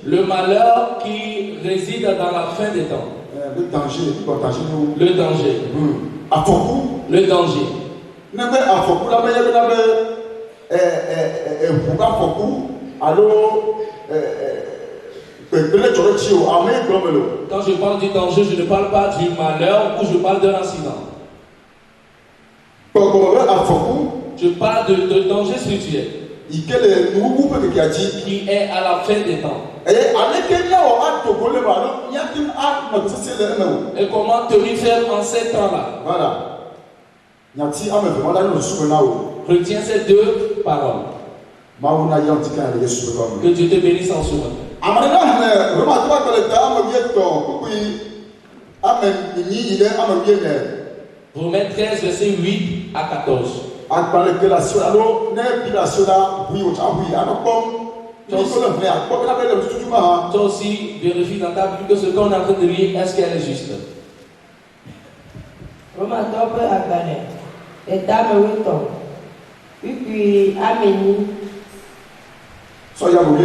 Le malheur qui réside dans la fin des temps. Le danger. Le danger. Le danger. Quand je parle du danger, je ne parle pas du malheur ou je parle d'un accident. Je parle de danger spirituel qui est à la fin des temps. Et comment tenir ferme en ces temps-là? Voilà. Retiens ces deux paroles. Que Dieu te bénisse en ce moment. Romains 13, verset 8 à 14. Toi aussi, vérifie dans ta Bible que ce qu'on est en train de lire, est-ce qu'elle est juste? Romains 12 et dame 8 ans. Puis ameni. Soya me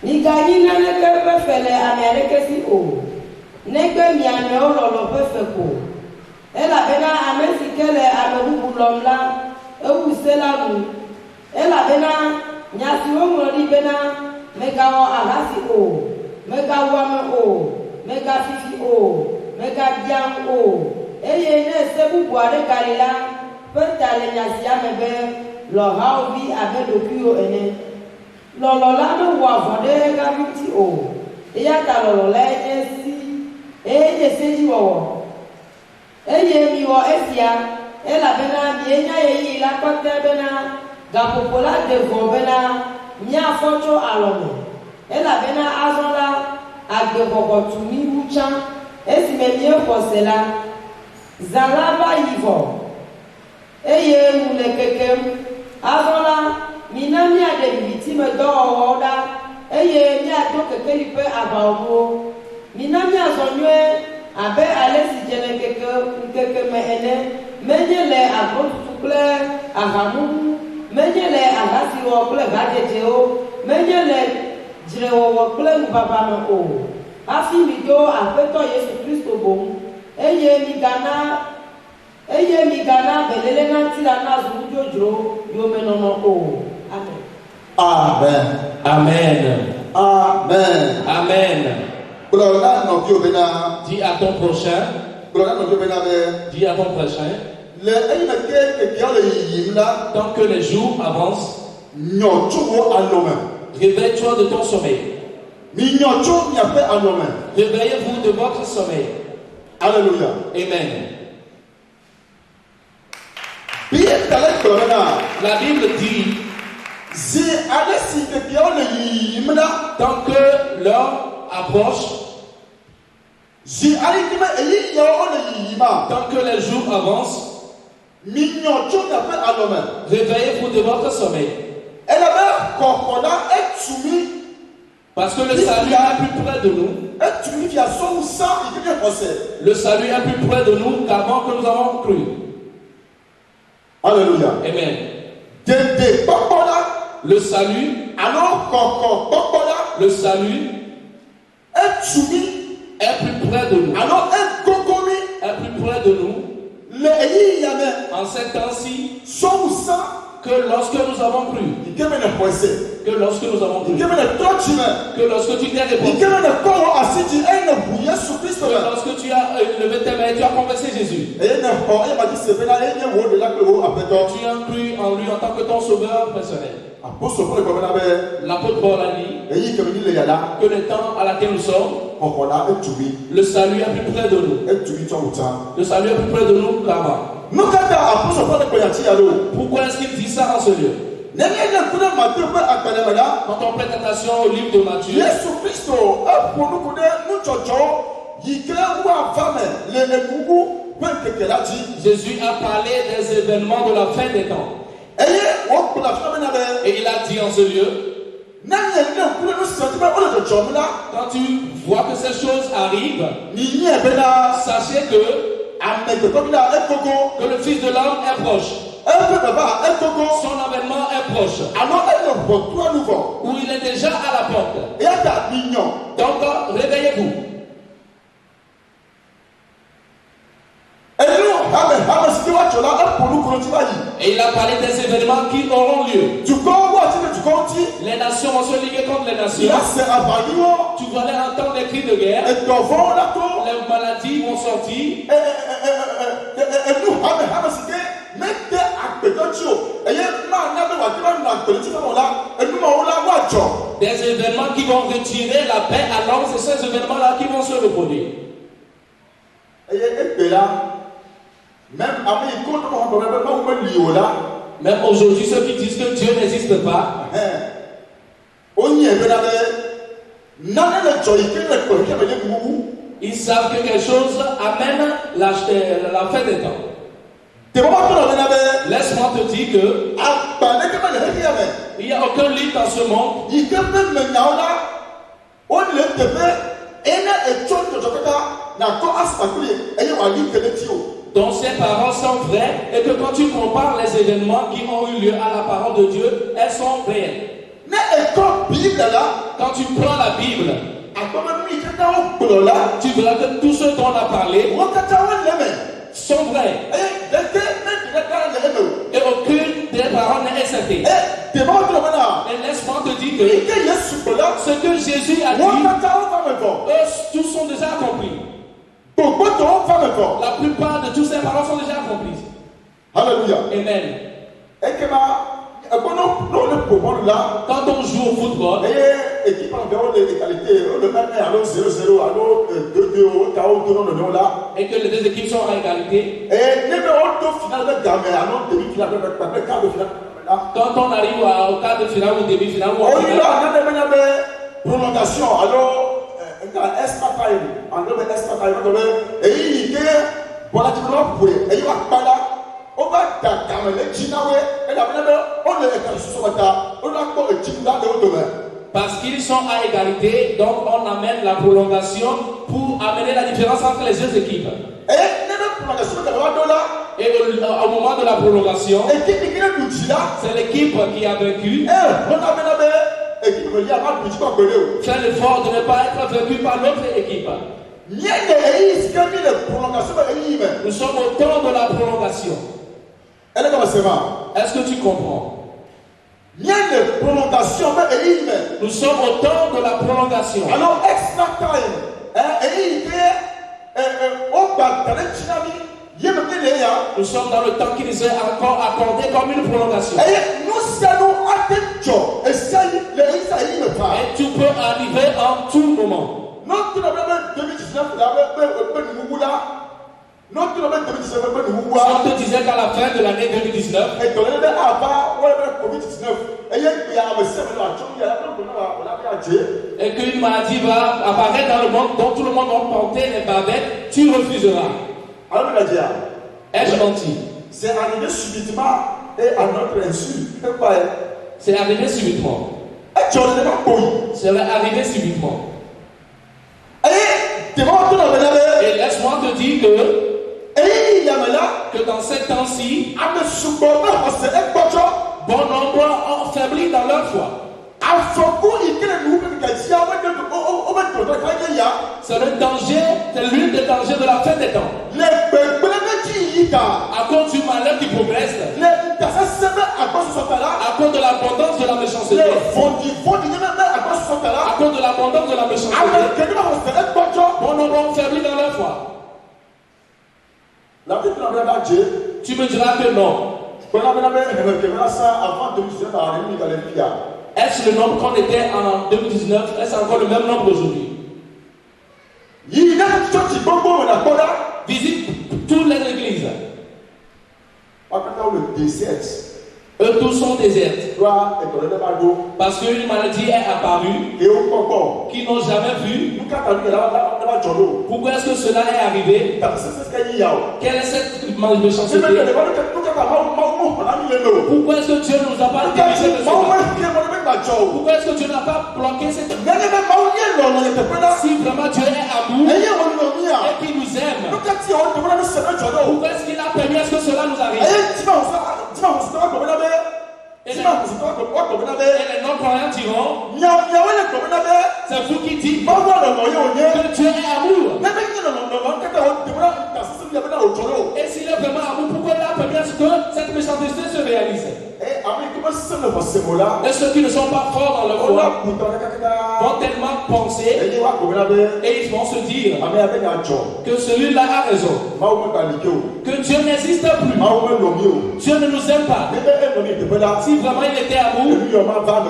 ni gagné na que peut faire Amérique si o. Ne que mi ane o lo peut faire ko. Elle a bena amesi que le amebu l'homme là, e ou c'est là nous. Elle a bena nyasi o mo ri bena mega o arasi o, mega wame o, mega fifi o, mega diam o. Eye ne se bu boire kalila, peut aller nyasi amebe. L'ora vie avec le cuyo ene. L'olola me voit vendre graviti o. Et y a ta l'olola si. Et y se dit o. Et y mi o esia. Et la bena mienya ye la côté bena. Gapopola de vobena. Mia foto alome. Et la bena azola. Agbe bokotumi mucha. Et si me mieux posela. Zalaba yivo. Et ye mule kekem. Avant là, minami a des victimes d'or, et il y a donc quelqu'un peut avoir. Minami a son lieu, abe allez si je n'ai quelqu'un mais les à tout clair, à Ramou, mais les à Rasio, clair, Gadgeteo, mais les Jireo, clair, ou papa, oh. Affimido, a fait toi, Jésus Christ au bon, et il y a Migana. Eye mi gana belele na tila na zujo yo menono o. Amen. Amen. Amen. Amen. Amen. Dis à ton prochain. Dis à ton prochain. Tant que les jours avancent, réveille-toi de ton sommeil. Réveillez-vous de votre sommeil. Alléluia. Amen. La Bible dit, tant que l'heure approche, tant que les jours avancent, réveillez-vous de votre sommeil. Parce que le salut est plus près de nous. Le salut est plus près de nous qu'avant que nous avons cru. Alléluia. Amen. Le salut, le salut est plus près de nous. Est plus près de nous. En ces temps-ci, que lorsque nous avons cru, que lorsque nous avons cru, que lorsque tu t'es répondu, que lorsque tu as levé tes mains et tu as confessé Jésus, tu as cru en lui en tant que ton sauveur personnel. L'apôtre Paul a dit que le temps à laquelle nous sommes, le salut est plus près de nous. Le salut est plus près de nous qu'avant. Pourquoi est-ce qu'il dit ça en ce lieu? Quand on prête attention au livre de Matthieu, Jésus a parlé des événements de la fin des temps. Et il a dit en ce lieu, quand tu vois que ces choses arrivent, sachez que le Fils de l'homme est proche. Son avènement est proche. Où il est déjà à la porte. Donc, réveillez-vous. Et il a parlé des événements qui auront lieu. Les nations vont se liguer contre les nations. Tu vas aller entendre des cris de guerre. Les maladies vont sortir. Des événements qui vont retirer la paix à l'homme, c'est ces événements-là qui vont se reproduire. Même aujourd'hui, ceux qui disent que Dieu n'existe pas, ils savent que quelque chose amène la fin des temps. Laisse-moi te dire que il n'y a aucun lit dans ce monde dont ses paroles sont vraies et que quand tu compares les événements qui ont eu lieu à la parole de Dieu, elles sont réelles. Quand tu prends la Bible, tu verras que tout ce dont on a parlé sont vrais. Et aucune des paroles n'est incertaine. Et laisse-moi te dire que ce que Jésus a dit, eux, tous sont déjà accomplis. La plupart de toutes ces paroles sont déjà accomplies. Alléluia. Amen. Quand on joue au football, et que les deux équipes sont à égalité, quand on arrive au quart de finale ou demi-finale, prolongation, alors extra time, extra time, et il dit voilà tu vas pour et il va pas là. On va parce qu'ils sont à égalité, donc on amène la prolongation pour amener la différence entre les deux équipes. Et au moment de la prolongation, c'est l'équipe qui a vaincu. Fais l'effort de ne pas être vaincu par l'autre équipe. Nous sommes au temps de la prolongation. Est-ce que tu comprends? Nous sommes au temps de la prolongation. Alors, extra time. Nous sommes dans le temps qui nous est encore accordé comme une prolongation. Et tu peux arriver en tout moment. Si on te disait qu'à la fin de l'année 2019, et qu'une maladie va apparaître dans le monde dont tout le monde va porter les bavettes, tu refuseras. Ai-je menti? C'est arrivé subitement et à notre insu. C'est arrivé subitement. C'est arrivé subitement. Et laisse-moi te dire que dans ces temps-ci, bon nombre ont faibli dans leur foi. C'est le danger, c'est l'une des dangers de la fin des temps. À cause du malheur qui progresse, à cause de l'abondance de la méchanceté, à cause de l'abondance de la méchanceté, bon nombre ont faibli dans leur foi. Tu me diras que non. Est-ce le nombre qu'on était en 2019? Est-ce encore le même nombre aujourd'hui? Visite toutes les églises. Eux tous sont désertes. Parce qu'une maladie est apparue qu'ils n'ont jamais vu. Pourquoi est-ce que cela est arrivé? Quelle est cette méchanceté? Pourquoi est-ce que Dieu ne nous a pas dirigé de cela? Pourquoi est-ce que Dieu n'a pas bloqué cette méchanceté? Si vraiment Dieu est amour et qu'il nous aime, pourquoi est-ce qu'il a permis à ce que cela nous arrive? C'est vous qui dites que Dieu est amour. Et s'il est vraiment amour, pourquoi il a permis à ce que cette méchanceté se réalise? Et ceux qui ne sont pas forts dans leur foi vont tellement penser et ils vont se dire que celui-là a raison, que Dieu n'existe plus, Dieu ne nous aime pas. Si vraiment il était amour,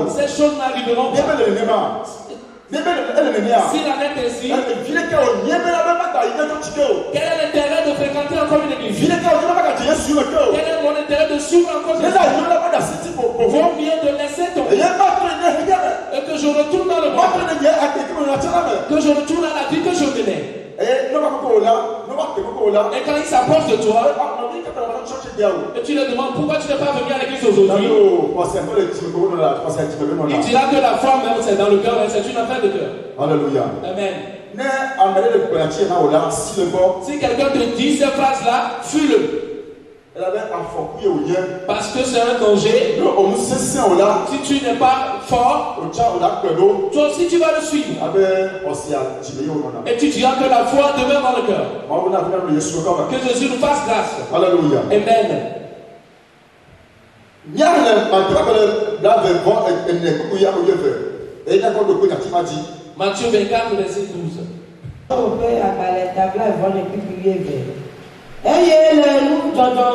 ces choses n'arriveront pas. S'il en est ainsi, quel est l'intérêt de fréquenter encore une église? Quel est mon intérêt de suivre encore une église? Vaut mieux de laisser tomber et que je retourne dans le monde, que je retourne à la vie que je menais. Et quand il s'approche de toi et tu lui demandes pourquoi tu n'es pas venu à l'église aujourd'hui, il dira que la foi même c'est dans le cœur et c'est une affaire de cœur. Alléluia. Amen. Si quelqu'un te dit ces phrases-là, fuis-le. Parce que c'est un danger. Si tu n'es pas fort, toi aussi tu vas le suivre. Et tu diras que la foi demeure dans le cœur. Que Jésus nous fasse grâce. Alléluia. Amen. Matthieu 24, verset 12. Eye le nu dzɔdzɔ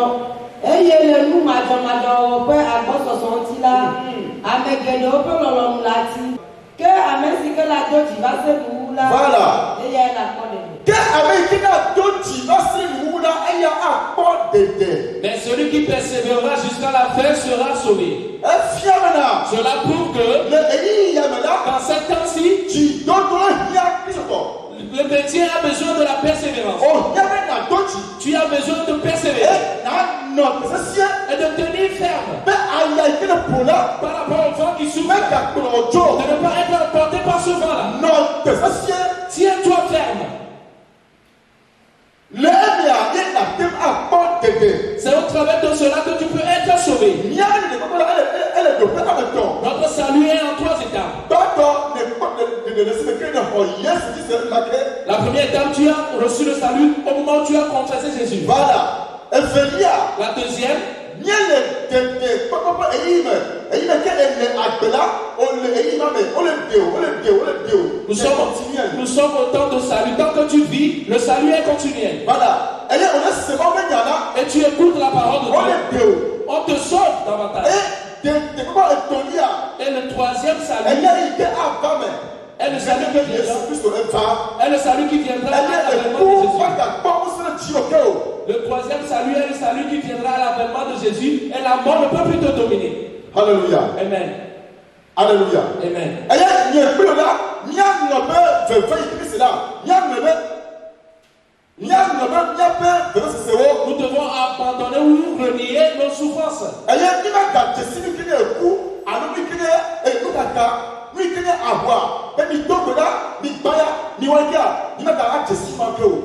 eye le nu madzɔmadzɔ ƒe agbɔsɔsɔ ŋuti la ame geɖewo ƒe lɔlɔ̃nu la ti ke ame si ke la do dzi va se nuwu la eye la kpɔ ɖeɖe. Mais celui qui persévérera jusqu'à la fin sera sauvé. Cela prouve que dans cette temps-ci, le chrétien a besoin de la persévérance. Tu as besoin de persévérer et de tenir ferme par rapport au vent qui souffle, de ne pas être emporté par ce vent-là. Tiens-toi ferme. C'est au travers de cela que tu peux être sauvé. Notre salut est en 3 étapes. La première étape, tu as reçu le salut au moment où tu as confessé Jésus. La deuxième, nous sommes au temps de salut. Tant que tu vis, le salut est continuel. Et tu écoutes la parole de Dieu. On te sauve davantage. Et le troisième salut est le salut qui viendra à l'avènement de Jésus. Le troisième salut est le salut qui viendra à l'avènement de Jésus et la mort ne peut plus te dominer. Alléluia. Amen. Alléluia. Amen. Nous devons abandonner ou renier nos souffrances.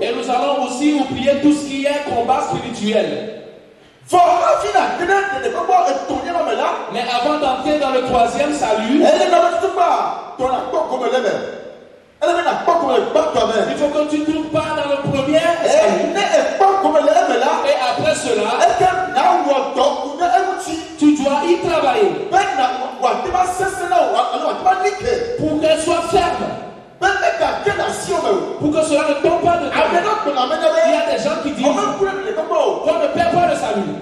Et nous allons aussi oublier tout ce qui est combat spirituel. Mais avant d'entrer dans le troisième salut, il faut que tu ne tombes pas dans le premier salut. Et après cela, tu dois y travailler pour qu'elle soit ferme. Pour que cela ne tombe pas de toi. Il y a des gens qui disent qu'on ne perd pas le salut.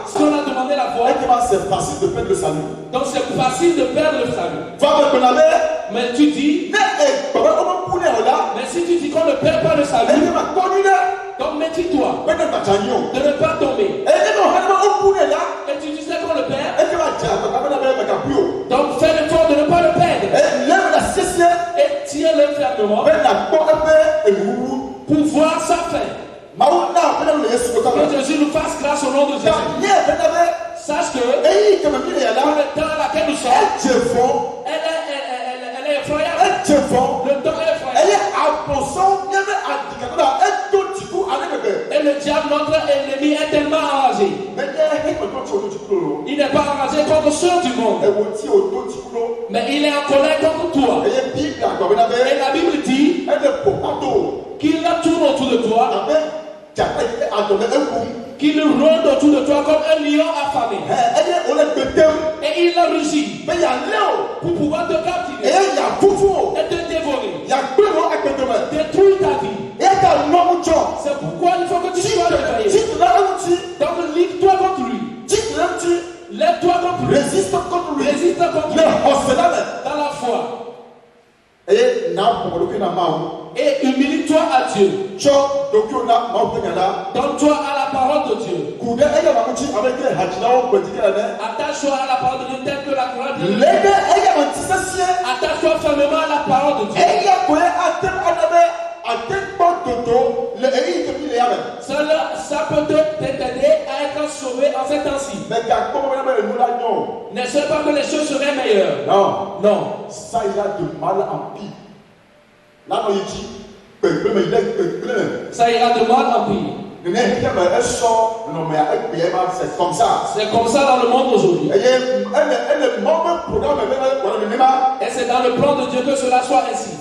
Si on a demandé la foi, c'est facile de perdre le salut. Donc c'est facile de perdre le salut. Mais tu dis, mais si tu dis qu'on ne perd pas le salut, donc méfie-toi de ne pas tomber. Et tu disais qu'on le perd, donc fais l'effort de ne pas le perdre. Et tiens-le fermement pour voir sa fin. Que Jésus nous fasse grâce au nom de Jésus. Sache que le temps dans laquelle nous sommes, elle est effroyable. Le temps est effroyable. Et le diable, notre ennemi, est tellement enragé. Il n'est pas enragé contre ceux du monde. Mais il est en colère contre toi. Et la Bible dit qu'il tourne autour de toi, qu'il rôde autour de toi comme un lion affamé. Et il a rugit pour pouvoir te captiver et te dévorer, détruire ta vie. C'est pourquoi il faut que tu sois réveillé. Donc livre-toi contre lui. Lève-toi contre lui. Résiste contre lui. Dans la foi. Et humilie-toi à Dieu. Donne-toi à la parole de Dieu. Attache-toi à la parole de Dieu telle que la parole de Dieu. Attache-toi fermement à la parole de Dieu. Ça peut t'aider à être sauvé en ces temps-ci. N'est-ce pas que les choses seraient meilleures? Non. Ça ira de mal en pire. Ça ira de mal en pire. C'est comme ça. C'est comme ça dans le monde aujourd'hui. Et c'est dans le plan de Dieu que cela soit ainsi.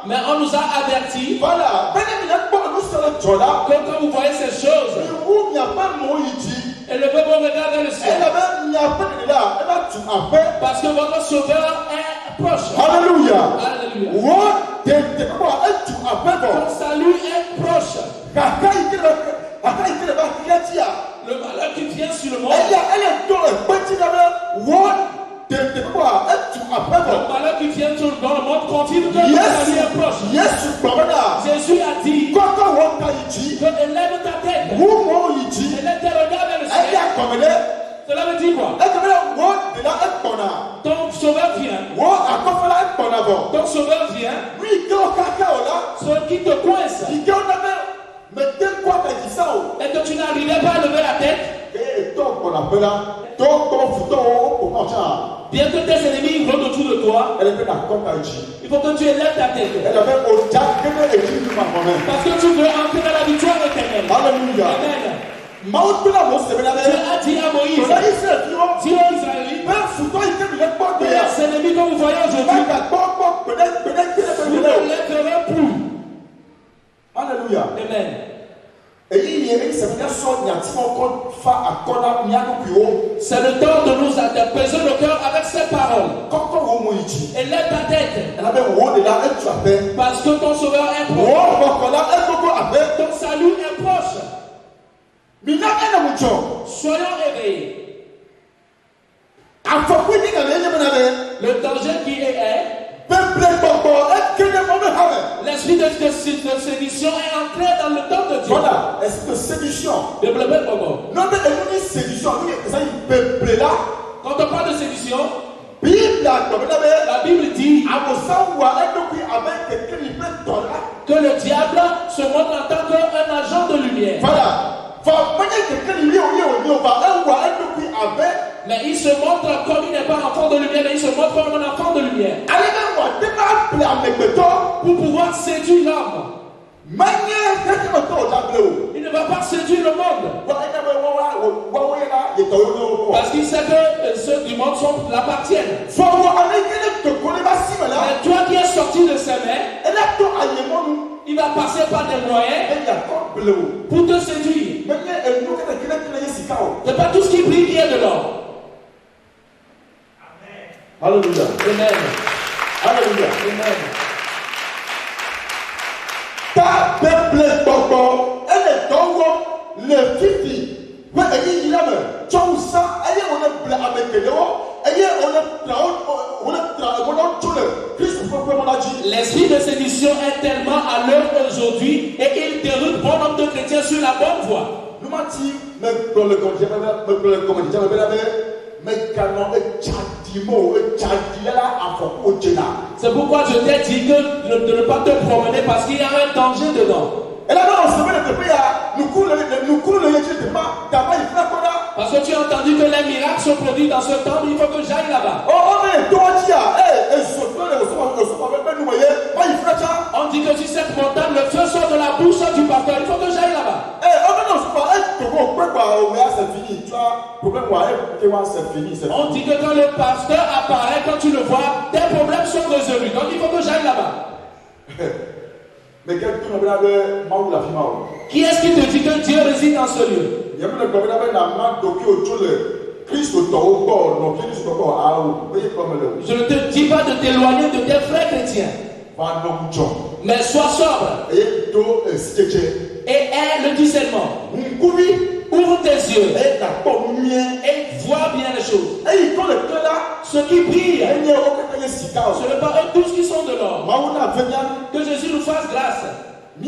Mais on nous a avertis que quand vous voyez ces choses, et le peuple regarde vers le ciel, parce que votre sauveur est proche. Alléluia. Ton salut est proche. Le malheur qui vient sur le monde, le malheur qui vient dans le monde continue que le salut est proche. Jésus a dit que élève ta tête, élève tes regards vers le ciel. Cela veut dire quoi? Ton sauveur vient. Ton sauveur vient. Ce qui te coince. Et que tu n'arrivais pas à lever la tête. Bien que tes ennemis rôdent autour de toi, il faut que tu élèves ta tête. Parce que tu veux entrer dans la victoire éternelle. Alléluia. Amen. Dieu a dit à Moïse, dis aux Israélites, les ennemis que vous voyez aujourd'hui, vous ne les verrez plus. Alléluia. Amen. C'est le temps de nous apaiser le cœur avec ces paroles. Élève ta tête. Parce que ton sauveur est proche. Ton salut est proche. Soyons réveillés. Le danger qui est, l'esprit de sédition est entré dans le temps de Dieu. Voilà, esprit de sédition. Quand on parle de sédition, la Bible dit que le diable se montre en tant qu'un agent de lumière. Voilà. Mais il se montre comme il n'est pas enfant de lumière, mais il se montre comme un enfant de lumière. Pour pouvoir séduire l'homme. Il ne va pas séduire le monde. Parce qu'il sait que ceux du monde l'appartiennent. Mais toi qui es sorti de ses mains, il va passer par des moyens pour te séduire. C'est pas tout ce qui brille qui est de l'or. Alléluia. Amen. Alléluia. Amen. Ta peuple elle est dans le fifi. Ouais, il y a même. Tu as ça, elle est on est blé avec le elle est on est l'esprit de sédition est tellement à l'œuvre aujourd'hui et il déroute bon nombre de chrétiens sur la bonne voie. Nous m'a dit, même dans le comédien, c'est pourquoi je t'ai dit que de ne pas te promener parce qu'il y a un danger dedans. Et là, parce que tu as entendu que les miracles sont produits dans ce temple, il faut que j'aille là-bas. On dit que sur cette montagne, le feu sort de la bouche du pasteur, il faut que j'aille là-bas. On dit que quand le pasteur apparaît, quand tu le vois, tes problèmes sont résolus. Donc il faut que j'aille là-bas. Qui est-ce qui te dit que Dieu réside dans ce lieu? Je ne te dis pas de t'éloigner de tes frères chrétiens. Mais sois sobre. Et aie le discernement. Ouvre tes yeux. Et vois bien les choses. Ce qui brille, ce n'est pas eux tous qui sont de l'or. Que Jésus nous fasse grâce. De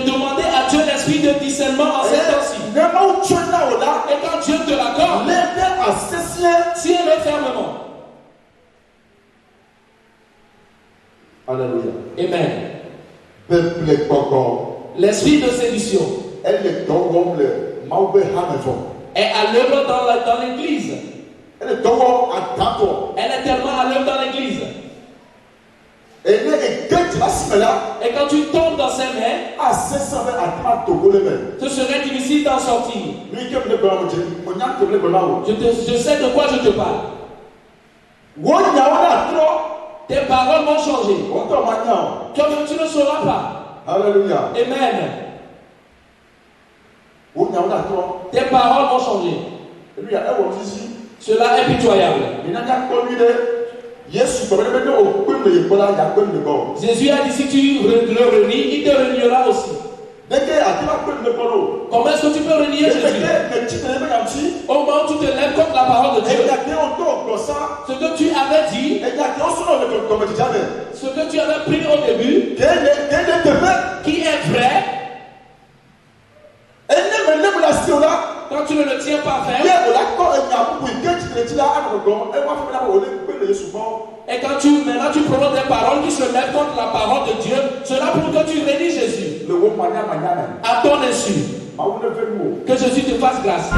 demander à Dieu l'esprit de discernement en ces temps-ci. Et quand Dieu te l'accorde, tiens-le fermement. Alléluia. Amen. L'esprit de séduction est à l'œuvre dans l'église. Elle est tellement à l'œuvre dans l'église. Et quand tu tombes dans ses mains, ce serait difficile d'en sortir. Je sais de quoi je te parle. Tes paroles vont changer. Comme tu ne sauras pas. Alléluia. Amen. Tes paroles vont changer. Cela est pitoyable. Jésus a dit si tu le renies, il te reniera aussi. Comment est-ce que tu peux renier Jésus? Au moment où tu te lèves contre la parole de Dieu, ce que tu avais dit, ce que tu avais pris au début, qui est vrai, quand tu ne le tiens pas ferme, et quand maintenant tu prononces des paroles qui se mettent contre la parole de Dieu, cela pour que tu rédiges Jésus à ton insu. Que Jésus te fasse grâce.